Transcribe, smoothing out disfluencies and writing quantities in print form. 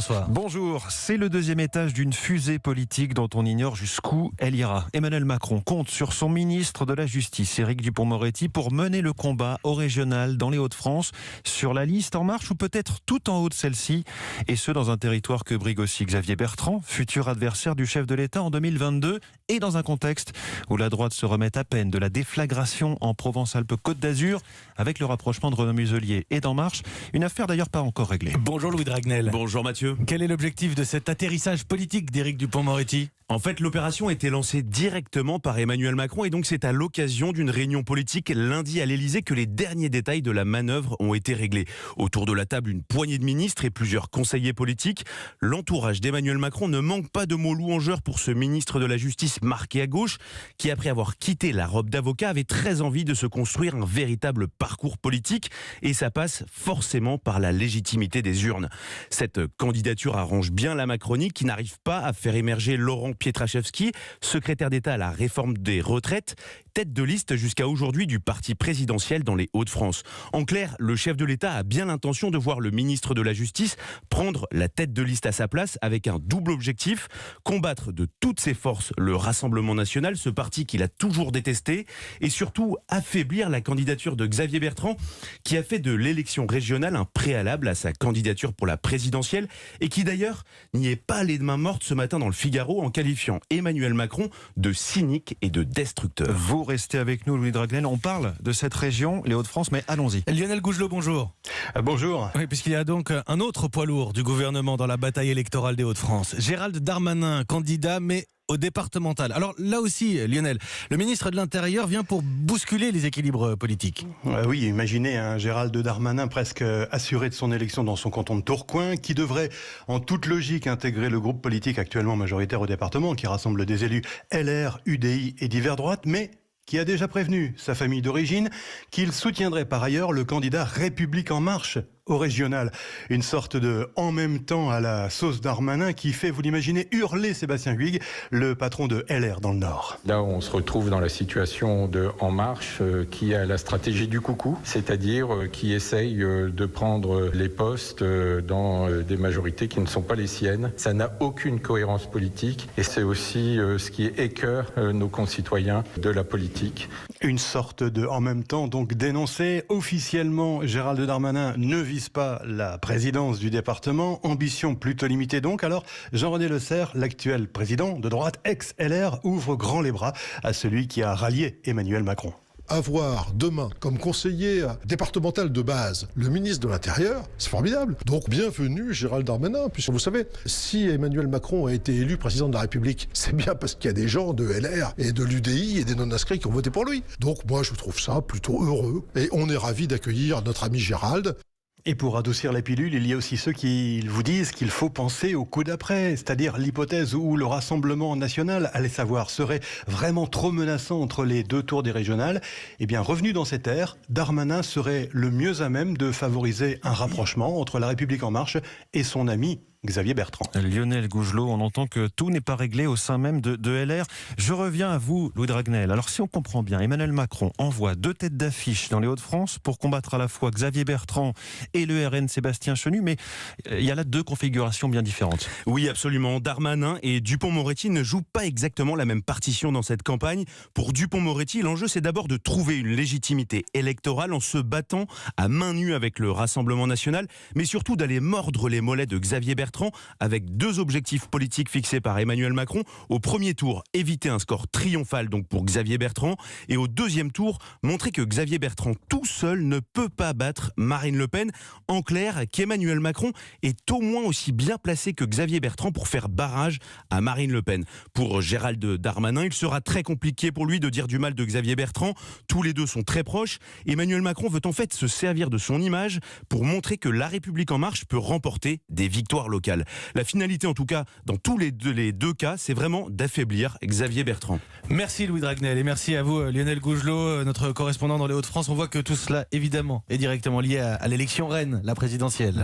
bonsoir. Bonjour, c'est le deuxième étage d'une fusée politique dont on ignore jusqu'où elle ira. Emmanuel Macron compte sur son ministre de la Justice, Éric Dupond-Moretti, pour mener le combat au régional dans les Hauts-de-France, sur la liste En Marche ou peut-être tout en haut de celle-ci, et ce dans un territoire que brigue aussi Xavier Bertrand, futur adversaire du chef de l'État en 2022, et dans un contexte où la droite se remet à peine de la déflagration en Provence-Alpes-Côte d'Azur, avec le rapprochement de Renaud Muselier et d'En Marche, une affaire d'ailleurs pas encore réglée. Bonjour Louis Dragnel. Bonjour Mathieu. Quel est l'objectif de cet atterrissage politique d'Éric Dupond-Moretti ? En fait, l'opération a été lancée directement par Emmanuel Macron et donc c'est à l'occasion d'une réunion politique lundi à l'Elysée que les derniers détails de la manœuvre ont été réglés. Autour de la table, une poignée de ministres et plusieurs conseillers politiques. L'entourage d'Emmanuel Macron ne manque pas de mots louangeurs pour ce ministre de la Justice marqué à gauche qui, après avoir quitté la robe d'avocat, avait très envie de se construire un véritable parcours politique et ça passe forcément par la légitimité des urnes. Cette candidature arrange bien la Macronie qui n'arrive pas à faire émerger Laurent Pietraszewski, secrétaire d'État à la réforme des retraites, tête de liste jusqu'à aujourd'hui du parti présidentiel dans les Hauts-de-France. En clair, le chef de l'État a bien l'intention de voir le ministre de la Justice prendre la tête de liste à sa place avec un double objectif, combattre de toutes ses forces le Rassemblement national, ce parti qu'il a toujours détesté, et surtout affaiblir la candidature de Xavier Bertrand, qui a fait de l'élection régionale un préalable à sa candidature pour la présidentielle, et qui d'ailleurs n'y est pas les mains mortes ce matin dans le Figaro en qualifiant Emmanuel Macron de cynique et de destructeur. Vous restez avec nous, Louis Dragnel. On parle de cette région, les Hauts-de-France, mais allons-y. Lionel Gougelot, bonjour. Bonjour. Oui, puisqu'il y a donc un autre poids lourd du gouvernement dans la bataille électorale des Hauts-de-France. Gérald Darmanin, candidat, mais au départemental. Alors là aussi, Lionel, le ministre de l'Intérieur vient pour bousculer les équilibres politiques. Oui, imaginez un Gérald Darmanin presque assuré de son élection dans son canton de Tourcoing, qui devrait en toute logique intégrer le groupe politique actuellement majoritaire au département, qui rassemble des élus LR, UDI et divers droites, mais qui a déjà prévenu sa famille d'origine qu'il soutiendrait par ailleurs le candidat République En Marche au régional. Une sorte de en même temps à la sauce Darmanin qui fait, vous l'imaginez, hurler Sébastien Huyghe, le patron de LR dans le Nord. Là, on se retrouve dans la situation de En Marche qui a la stratégie du coucou, c'est-à-dire qui essaye de prendre les postes dans des majorités qui ne sont pas les siennes. Ça n'a aucune cohérence politique et c'est aussi ce qui écœure nos concitoyens de la politique. Une sorte de en même temps, donc dénoncé. Officiellement, Gérald Darmanin ne vise pas la présidence du département, ambition plutôt limitée donc. Alors Jean-René Lecerf, l'actuel président de droite ex-LR, ouvre grand les bras à celui qui a rallié Emmanuel Macron. Avoir demain comme conseiller départemental de base le ministre de l'Intérieur, c'est formidable. Donc bienvenue Gérald Darmanin, puisque vous savez, si Emmanuel Macron a été élu président de la République, c'est bien parce qu'il y a des gens de LR et de l'UDI et des non-inscrits qui ont voté pour lui. Donc moi je trouve ça plutôt heureux et on est ravis d'accueillir notre ami Gérald. Et pour adoucir la pilule, il y a aussi ceux qui vous disent qu'il faut penser au coup d'après, c'est-à-dire l'hypothèse où le Rassemblement national, allez savoir, serait vraiment trop menaçant entre les deux tours des régionales. Eh bien, revenu dans cette ère, Darmanin serait le mieux à même de favoriser un rapprochement entre la République En Marche et son ami Xavier Bertrand. Lionel Gougelot, on entend que tout n'est pas réglé au sein même de LR. Je reviens à vous, Louis Dragnel. Alors si on comprend bien, Emmanuel Macron envoie deux têtes d'affiche dans les Hauts-de-France pour combattre à la fois Xavier Bertrand et le RN Sébastien Chenu, mais il y a là deux configurations bien différentes. Oui, absolument. Darmanin et Dupond-Moretti ne jouent pas exactement la même partition dans cette campagne. Pour Dupond-Moretti, l'enjeu c'est d'abord de trouver une légitimité électorale en se battant à main nue avec le Rassemblement national, mais surtout d'aller mordre les mollets de Xavier Bertrand avec deux objectifs politiques fixés par Emmanuel Macron. Au premier tour, éviter un score triomphal donc pour Xavier Bertrand, et au deuxième tour, montrer que Xavier Bertrand tout seul ne peut pas battre Marine Le Pen. En clair, qu'Emmanuel Macron est au moins aussi bien placé que Xavier Bertrand pour faire barrage à Marine Le Pen. Pour Gérald Darmanin, il sera très compliqué pour lui de dire du mal de Xavier Bertrand. Tous les deux sont très proches. Emmanuel Macron veut en fait se servir de son image pour montrer que la République En Marche peut remporter des victoires locales. La finalité, en tout cas, dans tous les deux cas, c'est vraiment d'affaiblir Xavier Bertrand. Merci Louis Dragnel et merci à vous Lionel Gougelot, notre correspondant dans les Hauts-de-France. On voit que tout cela, évidemment, est directement lié à l'élection reine, la présidentielle.